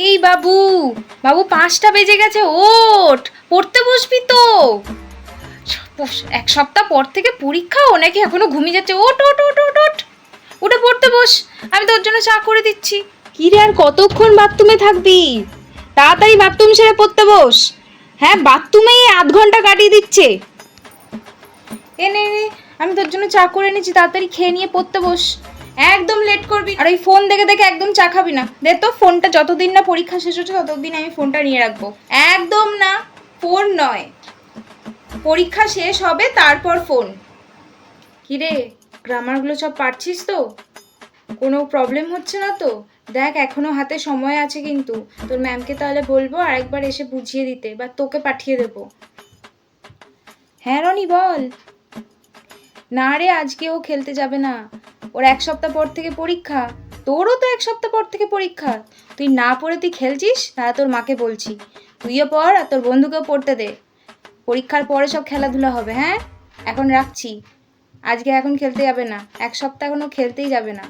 এই বাবু, বাবু 5টা বেজে গেছে, ওঠ, পড়তে বসবি তো। এক সপ্তাহ পর থেকে পরীক্ষা, ও নাকি এখনো ঘুমিয়ে যাচ্ছে। ওঠ ওঠ ওঠ ওঠ ওঠ, উঠে পড়তে বস, আমি তোর জন্য চা করে দিচ্ছি। কি রে, আর কতক্ষণ বাথরুমে থাকবি? তাড়াতাড়ি বাথরুম সেরে পড়তে বস। হ্যাঁ, বাথরুমেই আধ ঘন্টা কাটিয়ে দিচ্ছে। এ নে নে, আমি তোর জন্য চা করে নিচ্ছি, তাড়াতাড়ি খেয়ে নিয়ে পড়তে বস। একদম লেট করবি, আর ওই ফোন দেখে দেখে একদম চা খাবি না। দে তো ফোনটা, যতদিন না পরীক্ষা শেষ হচ্ছে ততদিন আমি ফোনটা নিয়ে রাখবো। একদম না, ফোন নয়, পরীক্ষা শেষ হবে তারপর ফোন। কিরে, গ্রামারগুলো সব পারছিস তো? কোনো প্রবলেম হচ্ছে না তো? দেখ, এখনো হাতে সময় আছে, কিন্তু তোর ম্যামকে তাহলে বলবো আরেকবার এসে বুঝিয়ে দিতে, বা তোকে পাঠিয়ে দেবো। হ্যাঁ রনি, বল। না রে, আজকে ও খেলতে যাবে না, ওর এক সপ্তাহ পর থেকে পরীক্ষা। তোরও তো এক সপ্তাহ পর থেকে পরীক্ষা। তুই না পড়ে তুই খেলছিস, তারা তোর মাকে বলছি। তুইও পড় আর তোর বন্ধুকেও পড়তে দে। পরীক্ষার পরে সব খেলাধুলা হবে। হ্যাঁ, এখন রাখছি। আজকে এখন খেলতে যাবে না, এক সপ্তাহ এখনো খেলতেই যাবে না।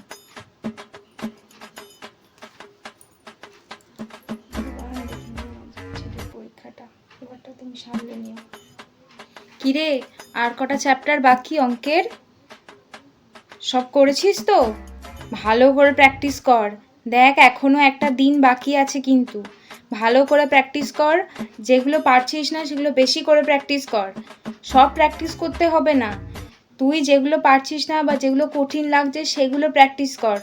পরীক্ষাটা এবারটা তুমি সামলে নিও। কিরে, আর কটা চ্যাপ্টার বাকি অঙ্কের? সব করেছিস তো? ভালো করে প্র্যাকটিস কর। দেখ, এখনো একটা দিন বাকি আছে, কিন্তু ভালো করে প্র্যাকটিস কর। যেগুলো পারছিস না সেগুলো বেশি করে প্র্যাকটিস কর। সব প্র্যাকটিস করতে হবে না, তুই যেগুলো পারছিস না বা যেগুলো কঠিন লাগছে সেগুলো প্র্যাকটিস কর।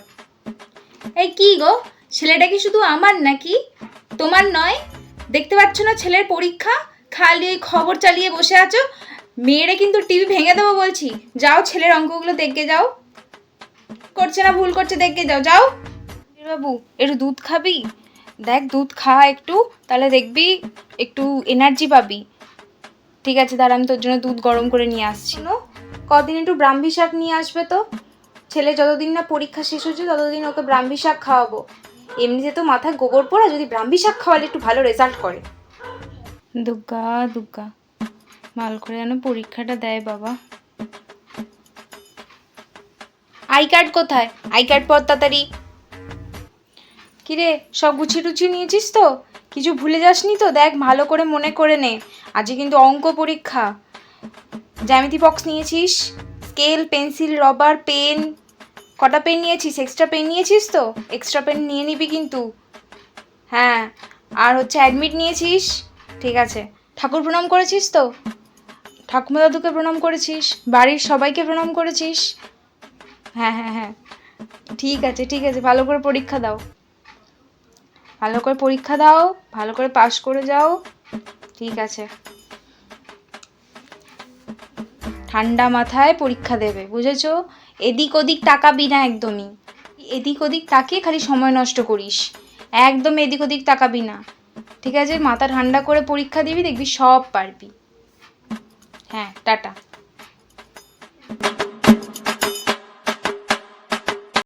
এই কি গো, ছেলেটা কি শুধু আমার নাকি, তোমার নয়? দেখতে পাচ্ছ না ছেলের পরীক্ষা, খালি ওই খবর চালিয়ে বসে আছো। মেয়েরা কিন্তু টিভি ভেঙে দেবো বলছি। যাও, ছেলের অঙ্কগুলো দেখে যাও। করছে না, ভুল করছে, দেখে যাও, যাও। বাবু, একটু দুধ খাবি? দেখ, দুধ খা একটু, তাহলে দেখবি একটু এনার্জি পাবি। ঠিক আছে, দাঁড়া, আমি তোর জন্য দুধ গরম করে নিয়ে আসছি। কদিন একটু ব্রাহ্মী শাক নিয়ে আসবে তো। ছেলে যতদিন না পরীক্ষা শেষ হচ্ছে ততদিন ওকে ব্রাহ্মী শাক খাওয়াবো। এমনিতে তো মাথায় গোবর পোড়া, যদি ব্রাহ্মী শাক খাওয়ালে একটু ভালো রেজাল্ট করে। দুগ্গা দুগ্গা, ভালো করে যেন পরীক্ষাটা দেয় বাবা। আই কার্ড কোথায়? আই কার্ড পর তাড়াতাড়ি। কিরে, সব গুছিয়ে টুছিয়ে নিয়েছিস তো? কিছু ভুলে যাসনি তো? দেখ, ভালো করে মনে করে নে, আজকে কিন্তু অঙ্ক পরীক্ষা। জ্যামিতি বক্স নিয়েছিস? Scale, pencil, rubber, pen. কটা পেন নিয়েছিস? এক্সট্রা পেন নিয়েছিস তো? এক্সট্রা পেন নিয়ে নিবি কিন্তু। হ্যাঁ, আর হচ্ছে অ্যাডমিট নিয়েছিস? ঠিক আছে। ঠাকুর প্রণাম করেছিস তো? ঠাকুমা দাদুকে প্রণাম করেছিস? বাড়ির সবাইকে প্রণাম করেছিস? হ্যাঁ হ্যাঁ হ্যাঁ, ঠিক আছে ঠিক আছে, ভালো করে পরীক্ষা দাও। ভালো করে পরীক্ষা দাও, ভালো করে পাস করে যাও। ঠিক আছে, ঠান্ডা মাথায় পরীক্ষা দেবে, বুঝেছো? এদিক ওদিক তাকাবি না একদমই। এদিক ওদিক তাকিয়ে খালি সময় নষ্ট করিস। একদম এদিক ওদিক তাকাবি না, ঠিক আছে? মাথা ঠান্ডা করে পরীক্ষা দিবি, দেখবি সব পারবি। হ্যাঁ, টাটা।